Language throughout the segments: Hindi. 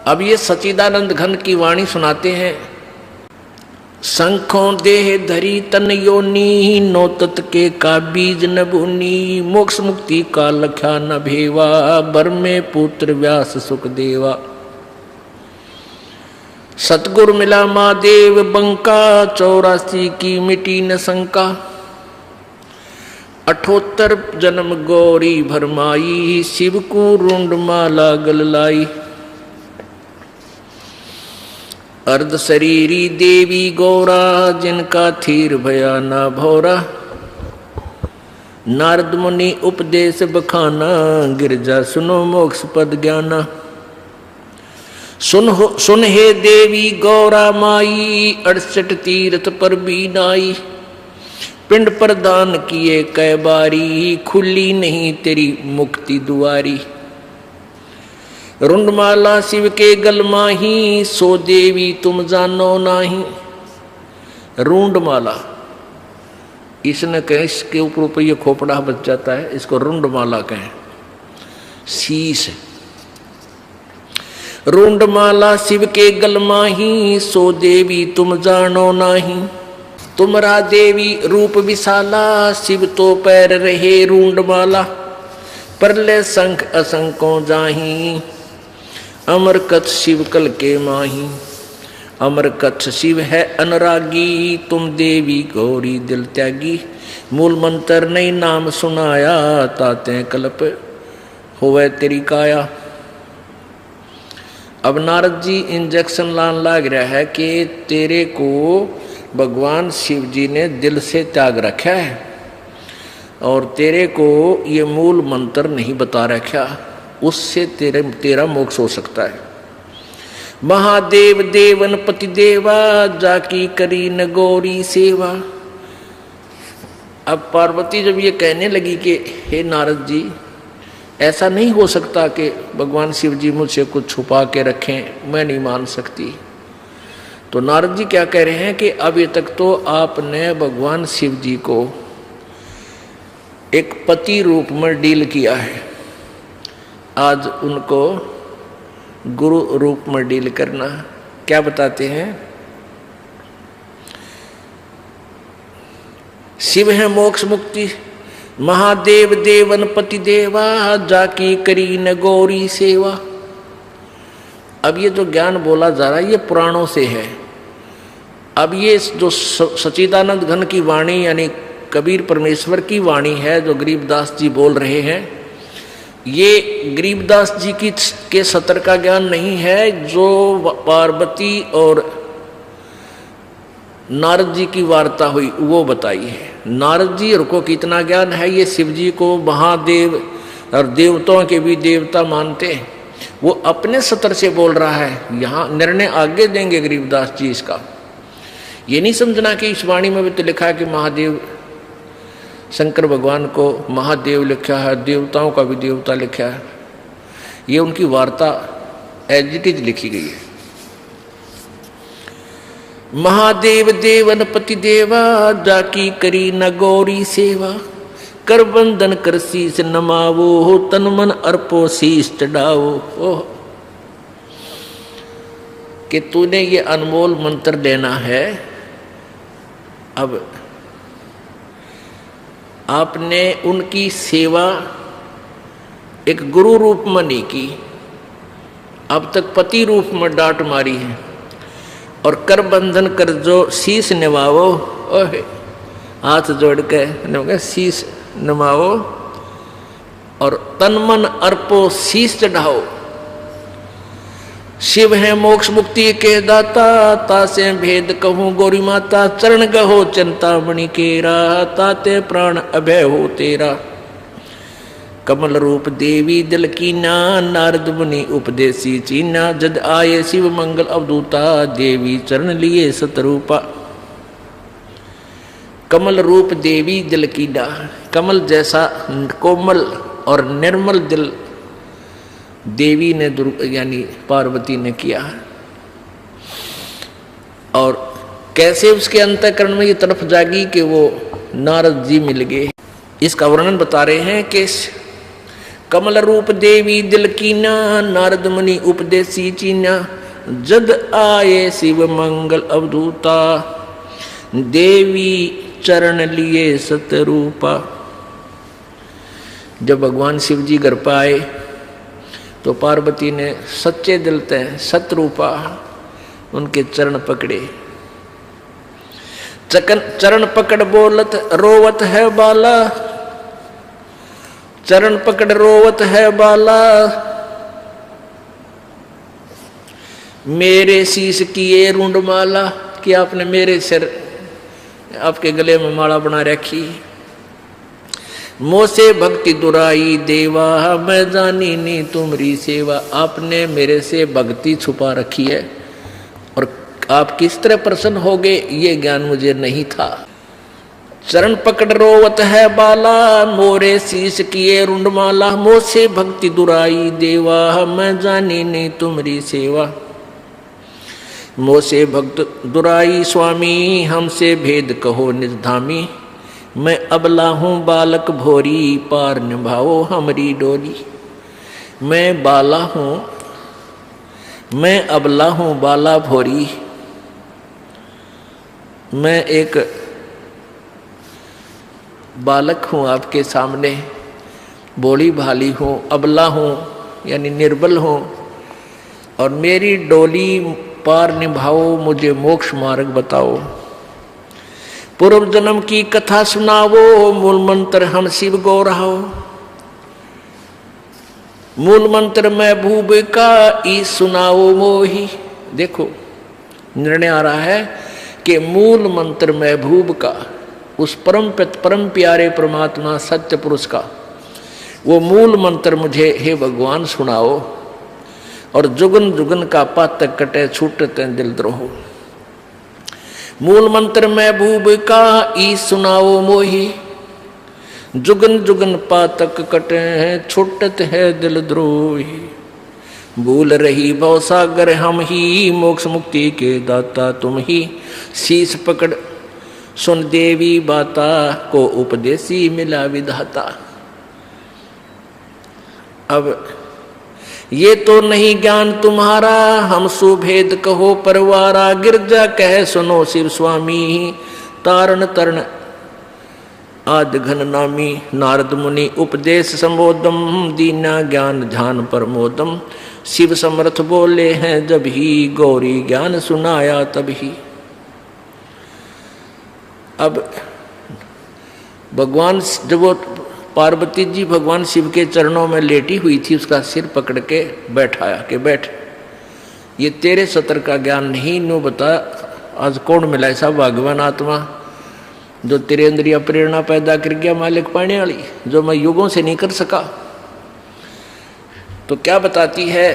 अब ये सच्चिदानंद घन की वाणी सुनाते हैं। शंखों देह धरी तन योनी, नौ तत् के का बीज न भूनी, मोक्ष मुक्ति का लख्या न भेवा, बर में पुत्र व्यास सुख देवा। सतगुर मिला महादेव बंका, 84 की मिटी न शंका, 78 जन्म गौरी भरमाई, शिव को रुंड माला गल लाई। अर्ध शरीरी देवी गौरा, जिनका थीर भया ना भौरा, नारद मुनि उपदेश बखाना, गिरजा सुनो मोक्ष पद ज्ञाना। सुन हे देवी गौरा माई, 68 तीर्थ पर भी नाई, पिंड प्रदान किए कै बारी, खुली नहीं तेरी मुक्ति दुआरी। रुंडमाला शिव के गल माही, सो देवी तुम जानो नाही। रुंडमाला इसने कहे, इसके ऊपर ये खोपड़ा बच जाता है, इसको रुंडमाला कहें, शीश। रुंडमाला शिव के गल माही, सो देवी तुम जानो नाही। तुमरा देवी रूप विशाला, शिव तो पैर रहे रुंडमाला, परले शंख असंकों जाही, अमर कच्छ शिव कल के माही। अमर कच्छ शिव है अनुरागी, तुम देवी गौरी दिल त्यागी, मूल मंत्र नहीं नाम सुनाया, ताते कल्प होवे तेरी काया। अब नारद जी इंजेक्शन लान लाग रहा है कि तेरे को भगवान शिव जी ने दिल से त्याग रखा है और तेरे को ये मूल मंत्र नहीं बता रखा, उससे तेरा मोक्ष हो सकता है। महादेव देवन पति देवा, जाकी करी न गौरी सेवा। अब पार्वती जब ये कहने लगी कि हे नारद जी, ऐसा नहीं हो सकता कि भगवान शिव जी मुझसे कुछ छुपा के रखें, मैं नहीं मान सकती। तो नारद जी क्या कह रहे हैं कि अभी तक तो आपने भगवान शिव जी को एक पति रूप में डील किया है, आज उनको गुरु रूप में डील करना। क्या बताते हैं? शिव है मोक्ष मुक्ति, महादेव देवन पति देवा, जाकी करी न गौरी सेवा। अब ये जो ज्ञान बोला जा रहा है ये पुराणों से है। अब ये जो सच्चिदानंद घन की वाणी यानी कबीर परमेश्वर की वाणी है जो गरीबदास जी बोल रहे हैं, ये गरीबदास जी की के सतर का ज्ञान नहीं है, जो पार्वती और नारद जी की वार्ता हुई वो बताई है। नारद जी को कितना ज्ञान है, ये शिव जी को महादेव और देवताओं के भी देवता मानते हैं, वो अपने सतर से बोल रहा है। यहाँ निर्णय आगे देंगे गरीबदास जी इसका। ये नहीं समझना कि इस वाणी में भी तो लिखा है कि महादेव शंकर भगवान को महादेव लिखा है, देवताओं का भी देवता लिखा है। ये उनकी वार्ता एज इट इज लिखी गई है। महादेव देवन पति देवा, जाकी करी न गौरी सेवा, कर बंधन कर शीस नमावो, तन मन अर्पो शीस चढ़ाओ। ओह, कि तूने ये अनमोल मंत्र लेना है। अब आपने उनकी सेवा एक गुरु रूप में नहीं की, अब तक पति रूप में डांट मारी है। और कर बंधन कर जो शीश निभाओ, ओहे हाथ जोड़ के शीश नमाओ, और तन मन अर्पो शीश चढ़ाओ। शिव है मोक्ष मुक्ति के दाता, तासे भेद कहूँ गौरी माता, चरण गहो चिंतामणि केरा, ताते प्राण अभय हो तेरा। कमल रूप देवी दिल कीना, नारद मुनि उपदेशी चीना, जद आए शिव मंगल अवधूता, देवी चरण लिए सतरूपा। कमल रूप देवी दिल कीना, कमल जैसा कोमल और निर्मल दिल देवी ने यानी पार्वती ने किया। और कैसे उसके अंतःकरण में ये तरफ जागी कि वो नारद जी मिल गए। इसका वर्णन बता रहे हैं कि कमल रूप देवी दिल कीना, नारद मुनि उपदेसी चीना, जद आए शिव मंगल अवधूता, देवी चरण लिए सतरूपा। जब भगवान शिव जी घर पर आए तो पार्वती ने सच्चे दिल से सतरूपा उनके चरण पकड़े। चरण पकड़ बोलत रोवत है बाला, चरण पकड़ रोवत है बाला, मेरे शीश की ये रूंड माला, कि आपने मेरे सिर आपके गले में माला बना रखी। मोसे भक्ति दुराई देवा, मैं जानी नी तुम्हारी सेवा, आपने मेरे से भक्ति छुपा रखी है और आप किस तरह प्रसन्न होगे ये ज्ञान मुझे नहीं था। चरण पकड़ रोवत है बाला, मोरे शीश किए रुंडमाला, मोसे भक्ति दुराई देवा, मैं जानी नहीं तुम्हारी सेवा। मोसे भक्त दुराई स्वामी, हमसे भेद कहो निज धामी, मैं अबला हूँ बालक भोरी, पार निभाओ हमारी डोरी। मैं बाला हूँ, मैं अबला हूँ बाला भोरी, मैं एक बालक हूँ आपके सामने, भोली भाली हूँ, अबला हूँ यानी निर्बल हूँ, और मेरी डोली पार निभाओ, मुझे मोक्ष मार्ग बताओ। पूर्व जन्म की कथा सुनावो, मूल मंत्र हम शिव गो रहो। मूल मंत्र महबूब का ई सुनाओ मोही। देखो निर्णय आ रहा है कि मूल मंत्र महबूब का, उस परम प्यारे परमात्मा सत्य पुरुष का वो मूल मंत्र मुझे हे भगवान सुनाओ, और जुगन जुगन का पातक कटे छूटते दिल द्रोह। मूल मंत्र महबूब का ई सुनाओ मोही, जुगन जुगन पातक कटे छूटत है दिल द्रोही। भूल रही भव सागर हम ही, मोक्ष मुक्ति के दाता तुम ही, शीश पकड़ सुन देवी बाता, को उपदेशी मिला विधाता। अब ये तो नहीं ज्ञान तुम्हारा, हम सुभेद कहो परवारा, गिरजा कह सुनो शिव स्वामी, तारण तरण आद घन नामी। नारद मुनि उपदेश संबोधम, दीना ज्ञान ध्यान प्रमोदम, शिव समर्थ बोले हैं जब ही, गौरी ज्ञान सुनाया तभी। अब भगवान जब वो पार्वती जी भगवान शिव के चरणों में लेटी हुई थी, उसका सिर पकड़ के बैठाया कि बैठ, ये तेरे सत्र का ज्ञान नहीं, नो बता आज कौन मिला ऐसा भगवान आत्मा जो तेरे अंदर यह प्रेरणा पैदा कर गया मालिक पाने वाली, जो मैं युगों से नहीं कर सका। तो क्या बताती है,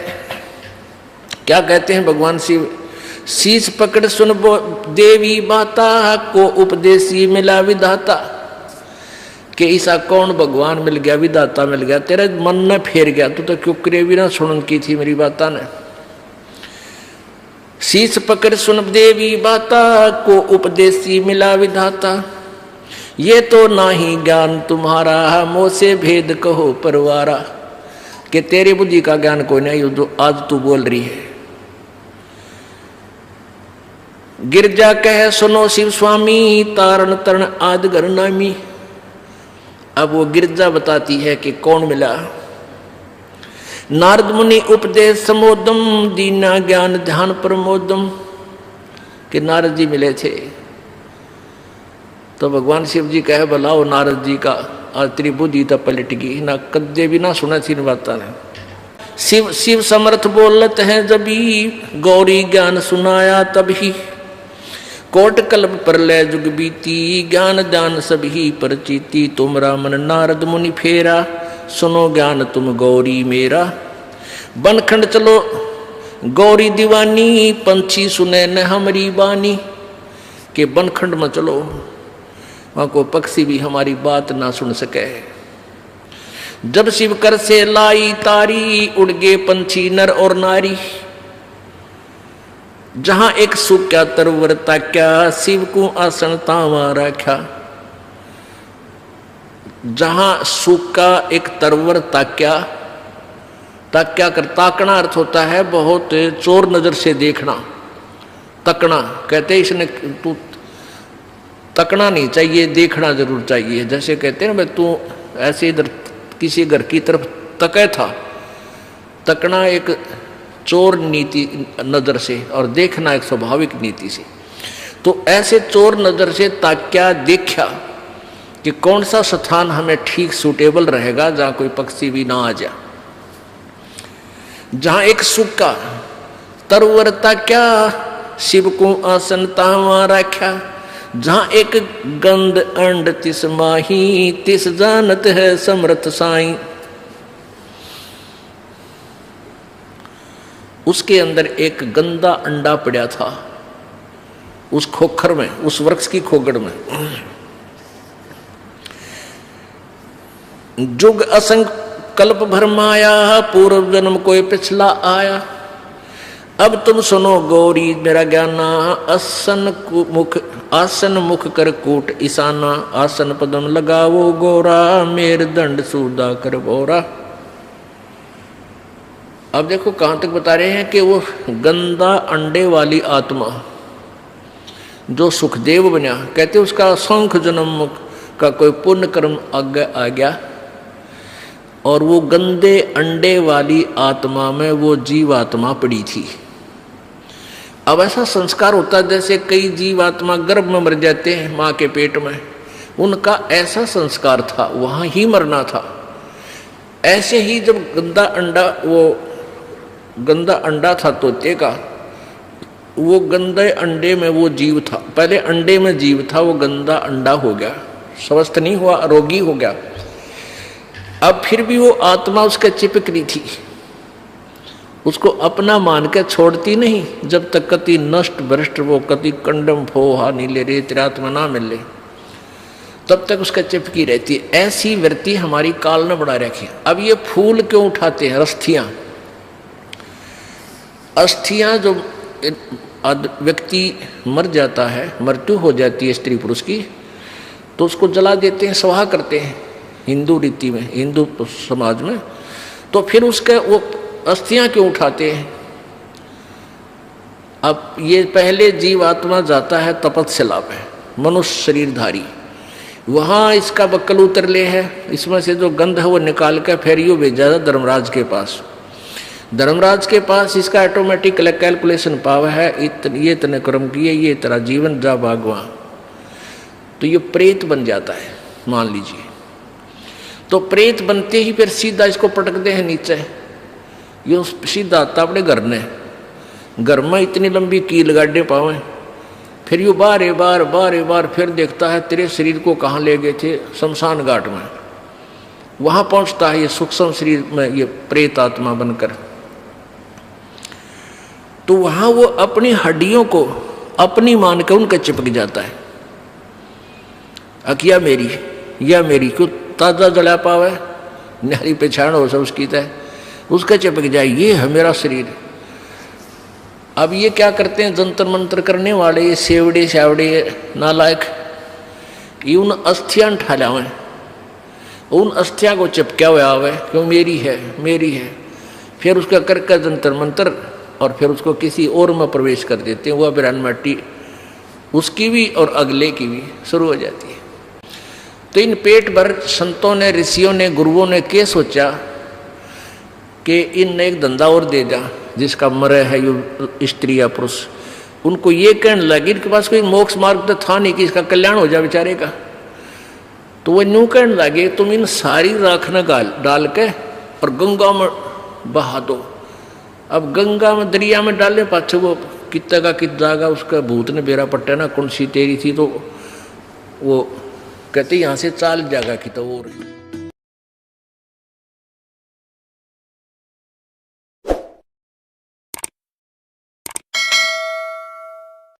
क्या कहते हैं भगवान शिव, शीश पकड़ सुन देवी बाता, को उपदेशी मिला विधाता। कि ऐसा कौन भगवान मिल गया, विधाता मिल गया, तेरे मन में फेर गया, तो क्यों करे भी ना सुन की थी मेरी बाता ने। शीश पकड़ सुन देवी बाता, को उपदेशी मिला विधाता, ये तो ना ही ज्ञान तुम्हारा, मोसे भेद कहो परवारा। कि तेरी बुद्धि का ज्ञान कोई नहीं जो आज तू बोल रही है। गिरजा कह सुनो शिव स्वामी, तारण तरण आद घर नामी। अब वो गिरजा बताती है कि कौन मिला। नारद मुनि उपदेश समोदम, दीना ज्ञान ध्यान प्रमोदम। कि नारद जी मिले थे तो भगवान शिव जी कहे बुलाओ नारद जी का, आज तेरी बुद्धि तो पलट गई ना, कद्दे भी ना सुना थी बाता ने। शिव शिव समर्थ बोलत है जबी, गौरी ज्ञान सुनाया तभी। कोट कल्प प्रलय जुग बीती, ज्ञान दान सभी परचीती। तुमरा मन नारद मुनि फेरा, सुनो ज्ञान तुम गौरी मेरा। बनखंड चलो गौरी दीवानी, पंछी सुने न हमारी बानी। के बनखंड में चलो, वहां को पक्षी भी हमारी बात ना सुन सके। जब शिव कर से लाई तारी, उड़ गए पंछी नर और नारी। जहां एक सूख्या तरवर ताक्या, शिव को आसन तावा रखा। जहां सुख का एक तरवर ताक्या, ताक्या कर ताकना अर्थ होता है बहुत चोर नजर से देखना। तकना कहते हैं इसने तू तकना नहीं चाहिए, देखना जरूर चाहिए। जैसे कहते हैं ना भाई तू ऐसे इधर किसी घर की तरफ तके था, तकना एक चोर नीति नजर से और देखना एक स्वाभाविक नीति से। तो ऐसे चोर नजर से ताक्या, देखा कि कौन सा स्थान हमें ठीक सूटेबल रहेगा जहां कोई पक्षी भी ना आ जाए, जहां एक सुख का तरवरता क्या शिव को आसन तावा रखा, जहां एक गंध अंड तिस माही तिस जानत है समर्थ साई। उसके अंदर एक गंदा अंडा पड़ा था उस खोखर में, उस वृक्ष की खोगड़ में। जुग असंग कल्प भर माया, पूर्व जन्म कोई पिछला आया। अब तुम सुनो गौरी मेरा ज्ञाना, आसन मुख कर कूट ईशाना, आसन पदम लगावो गोरा, मेर दंड सूदा कर बोरा। अब देखो कहां तक बता रहे हैं कि वो गंदा अंडे वाली आत्मा जो सुखदेव बना, कहते उसका असंख्य जन्म का कोई पुण्य कर्म आगे आ गया और वो गंदे अंडे वाली आत्मा में वो जीवात्मा पड़ी थी। अब ऐसा संस्कार होता है जैसे कई जीवात्मा गर्भ में मर जाते हैं माँ के पेट में, उनका ऐसा संस्कार था, वहां ही मरना था। ऐसे ही जब गंदा अंडा, वो गंदा अंडा था तोते का, वो गंदे अंडे में वो जीव था। पहले अंडे में जीव था, वो गंदा अंडा हो गया, स्वस्थ नहीं हुआ, रोगी हो गया। अब फिर भी वो आत्मा उसके चिपक रही थी, उसको अपना मान के छोड़ती नहीं जब तक कति नष्ट भ्रष्ट वो कति कंडम फोहा नीले रे त्रियात्मा ना मिले, तब तक उसका चिपकी रहती है। ऐसी वृत्ति हमारी काल ने बढ़ा रखी। अब ये फूल क्यों उठाते हैं? अस्थियां, अस्थियां जो व्यक्ति मर जाता है, मृत्यु हो जाती है स्त्री पुरुष की, तो उसको जला देते हैं, स्वाहा करते हैं हिंदू रीति में, हिंदू समाज में। तो फिर उसके वो अस्थियां क्यों उठाते हैं? अब ये पहले जीवात्मा जाता है तपस्या पे, मनुष्य शरीरधारी, वहां इसका बक्कल उतर ले है, इसमें से जो गंध है वो निकाल कर फिर यो भेजा था धर्मराज के पास। धर्मराज के पास इसका ऑटोमेटिक कैलकुलेशन पावर है, ये इतने कर्म किए, ये तेरा जीवन जा भागवा, तो ये प्रेत बन जाता है मान लीजिए। तो प्रेत बनते ही फिर सीधा इसको पटकते हैं नीचे, यो सीधा आता अपने घर ने, घर में इतनी लंबी कील गाड़े पावे, फिर यो बार बार फिर देखता है तेरे शरीर को कहाँ ले गए थे, शमशान घाट में। वहां पहुंचता है ये सूक्ष्म शरीर में, ये प्रेत आत्मा बनकर। तो वहां वो अपनी हड्डियों को अपनी मान के उनका चिपक जाता है। अकिया मेरी या मेरी क्यों ताजा जला पावे, नारी पहचान हो सब उसकी तय, उसका चिपक जाए, ये है मेरा शरीर। अब ये क्या करते हैं जंतर मंत्र करने वाले, ये सेवड़े शावड़े नालायक, ये उन अस्थियां उठा लावे, उन अस्थियां को चिपका हुआ आवे क्यों मेरी है मेरी है, फिर उसका करके जंतर मंत्र और फिर उसको किसी और में प्रवेश कर देते हैं, वह बिरान मट्टी उसकी भी और अगले की भी शुरू हो जाती है। तो इन पेट भर संतों ने, ऋषियों ने, गुरुओं ने क्या सोचा कि इन एक धंधा और दे जा, जिसका मरे है यो स्त्री या पुरुष। उनको ये कहने लगे, इनके पास कोई मोक्ष मार्ग तो था नहीं कि इसका कल्याण हो जाए बेचारे का। तो वो यूं कहने लगे तुम इन सारी राख न डाल के और गंगा में बहा दो। अब गंगा में दरिया में डालने पाछे वो कितना का कित जाएगा, उसका भूत ने बेरा पट्टा ना कौन सी तेरी थी, तो वो कहते यहाँ से चाल जाएगा कि तो और